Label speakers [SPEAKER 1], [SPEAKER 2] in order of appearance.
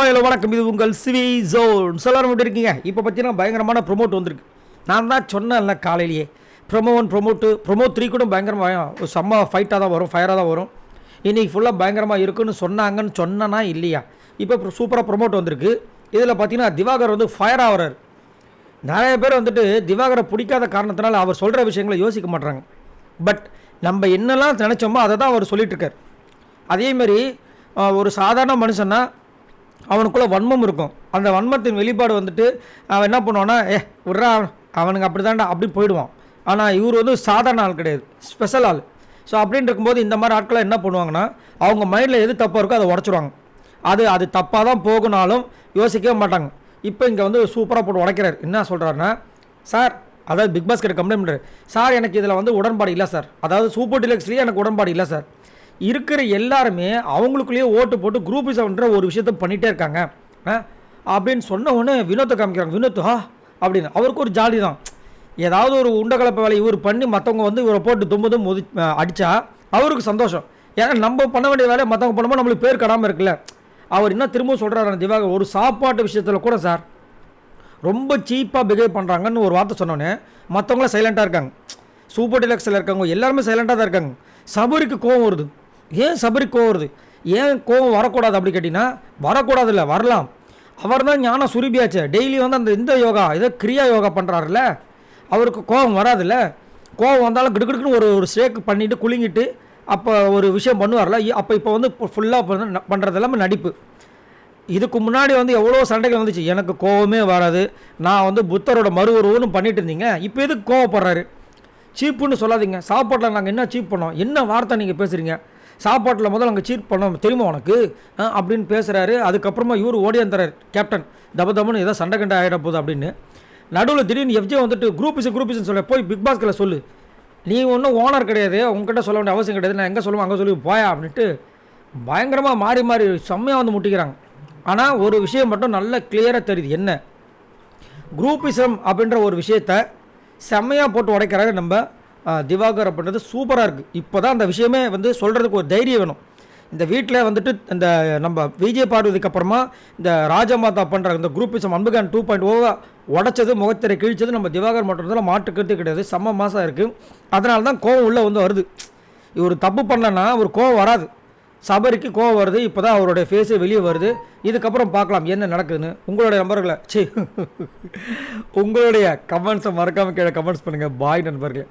[SPEAKER 1] Hello வணக்கம். இது உங்கள் சிவி ஜோன். எல்லாரும் எப்படி இருக்கீங்க? இப்போ பார்த்தீங்கன்னா பயங்கரமான ப்ரொமோட் வந்திருக்கு. நான் தான் சொன்னேன்ல காலையிலேயே, ப்ரொமோ 1 ப்ரொமோ 3 கூட பயங்கரமாக ஒரு செம்ம ஃபைட்டாக தான் வரும், ஃபயராக தான் வரும். இன்றைக்கி ஃபுல்லாக பயங்கரமாக இருக்குன்னு சொன்னனா இல்லையா? இப்போ சூப்பராக ப்ரொமோட் வந்திருக்கு. இதில் பார்த்தீங்கன்னா திவாகர் வந்து ஃபயர் ஆகிறார். நிறைய பேர் வந்துட்டு திவாகரை பிடிக்காத காரணத்தினால அவர் சொல்கிற விஷயங்களை யோசிக்க மாட்டாங்க. பட் நம்ம என்னெல்லாம் நினச்சோமோ அதை தான் அவர் சொல்லிகிட்ருக்கார். அதேமாரி ஒரு சாதாரண மனுஷன்னா அவனுக்குள்ளே வன்மம் இருக்கும். அந்த வன்மத்தின் வெளிப்பாடு வந்துட்டு அவன் என்ன பண்ணுவான்னா, விட்றா அவனுக்கு அப்படி தான்டா அப்படி போயிடுவான். ஆனால் இவர் வந்து சாதாரண ஆள் கிடையாது, ஸ்பெஷல் ஆள். ஸோ அப்படின்னு இருக்கும்போது இந்த மாதிரி ஆட்களை என்ன பண்ணுவாங்கன்னா, அவங்க மைண்டில் எது தப்பாக இருக்கோ அதை உடச்சிடுவாங்க. அது தப்பாக தான் போகுனாலும் யோசிக்கவே மாட்டாங்க. இப்போ இங்கே வந்து சூப்பராக போட்டு உடைக்கிறார். என்ன சொல்கிறாருன்னா, சார் அதாவது பிக் பாஸ் கிட்ட கம்ப்ளைண்ட் பண்ணுறாரு. சார் எனக்கு இதில் வந்து உடன்பாடு இல்லை சார், அதாவது சூப்பர் டிலக்ஸ்லேயே எனக்கு உடன்பாடு இல்லை சார். இருக்கிற எல்லாருமே அவங்களுக்குள்ளேயே ஓட்டு போட்டு குரூப்பிசம்ன்ற ஒரு விஷயத்த பண்ணிகிட்டே இருக்காங்க அப்படின்னு சொன்ன உடனே வினோத்தை காமிக்கிறாங்க. வினோத் அப்படின்னு அவருக்கு ஒரு ஜாலி தான். ஏதாவது ஒரு உண்டகலப்பை வேலை இவர் பண்ணி மற்றவங்க வந்து இவரை போட்டு தும்பதும் அடித்தா அவருக்கு சந்தோஷம். ஏன்னா நம்ம பண்ண வேண்டிய வேலையை மற்றவங்க பண்ணும்போது நம்மளுக்கு பேர் கடாமல் இருக்குல்ல. அவர் என்ன திரும்பவும் சொல்கிறாரு திவாகர், ஒரு சாப்பாட்டு விஷயத்தில் கூட சார் ரொம்ப சீப்பாக பிஹேவ் பண்ணுறாங்கன்னு ஒரு வார்த்தை சொன்னோன்னே மற்றவங்களாம் சைலண்ட்டாக இருக்காங்க. சூப்பர் டிலக்ஸில் இருக்காங்க எல்லாருமே சைலண்ட்டாக தான் இருக்காங்க. சபரிக்கு கோவம் வருது. ஏன் சபரிக்கு கோவம் வருது? ஏன் கோவம் வரக்கூடாது அப்படி கேட்டிங்கன்னா, வரக்கூடாது இல்லை, வரலாம். அவர் தான் ஞான சுரூபியாச்சு. டெய்லி வந்து அந்த இந்த யோகா ஏதோ கிரியா யோகா பண்ணுறாருல்ல, அவருக்கு கோவம் வராதுல்ல. கோவம் வந்தாலும் கிடுக்கிடுக்குன்னு ஒரு ஷேக் பண்ணிவிட்டு குலுங்கிட்டு அப்போ ஒரு விஷயம் பண்ணுவார்ல. அப்போ இப்போ வந்து ஃபுல்லாக பண்ணுறது எல்லாமே நடிப்பு. இதுக்கு முன்னாடி வந்து எவ்வளோ சண்டைகள் வந்துச்சு. எனக்கு கோவமே வராது, நான் வந்து புத்தரோட மறு உருவம்னு பண்ணிட்டு இருந்தீங்க, இப்போ எதுக்கு கோவப்படுறாரு? சீப்புன்னு சொல்லாதீங்க. சாப்பாட்டில் நாங்கள் என்ன சீப் பண்ணோம்? என்ன வார்த்தை நீங்கள் பேசுகிறீங்க? சாப்பாட்டில் முதல்ல அங்கே சீட் பண்ணோம் தெரியுமா உனக்கு அப்படின்னு பேசுகிறாரு. அதுக்கப்புறமா இவர் ஓடியாந்துறாரு கேப்டன், தபுன்னு ஏதோ சண்டை கண்டை ஆகிட போகுது அப்படின்னு. நடுவில் திடீர்னு எஃப்ஜே வந்துட்டு குரூப்பிஸ்ன்னு சொல்ல, போய் பிக் பாஸ்கில் சொல்லு, நீ ஒன்றும் ஓனர் கிடையாது, உங்ககிட்ட சொல்ல வேண்டிய அவசியம் கிடையாது, நான் எங்கே சொல்லுவேன் அங்கே சொல்லி போயா அப்படின்ட்டு பயங்கரமாக மாறி செம்மையாக வந்து முட்டிக்கிறாங்க. ஆனால் ஒரு விஷயம் மட்டும் நல்ல கிளியராக தெரியுது. என்ன? குரூப்பிசம் அப்படின்ற ஒரு விஷயத்த செம்மையாக போட்டு உடைக்கிறாரு நம்ம திவாகர் அப்படின்றது சூப்பராக இருக்குது. இப்போ தான் அந்த விஷயமே வந்து சொல்கிறதுக்கு ஒரு தைரியம் வேணும். இந்த வீட்டில் வந்துட்டு இந்த நம்ம விஜய் பார்வதிக்கு அப்புறமா இந்த ராஜமாதா பண்ணுற இந்த குரூப்பிசம் அன்புகான் 2.0 உடைச்சது, முகத்திரை கிழிச்சது நம்ம திவாகர் மட்டும் மாட்டுக்கிறது கிடையாது. செம்ம மாதம் இருக்குது. அதனால தான் கோவம் உள்ளே வந்து வருது. இவர் தப்பு பண்ணலன்னா ஒரு கோவம் வராது. சபரிக்கு கோவம் வருது. இப்போ தான் அவருடைய ஃபேஸே வெளியே வருது. இதுக்கப்புறம் பார்க்கலாம் என்ன நடக்குதுன்னு. உங்களுடைய நம்பர்களை உங்களுடைய கமெண்ட்ஸை மறக்காமல் கீழே கமெண்ட்ஸ் பண்ணுங்கள். பாய் நண்பர்களே.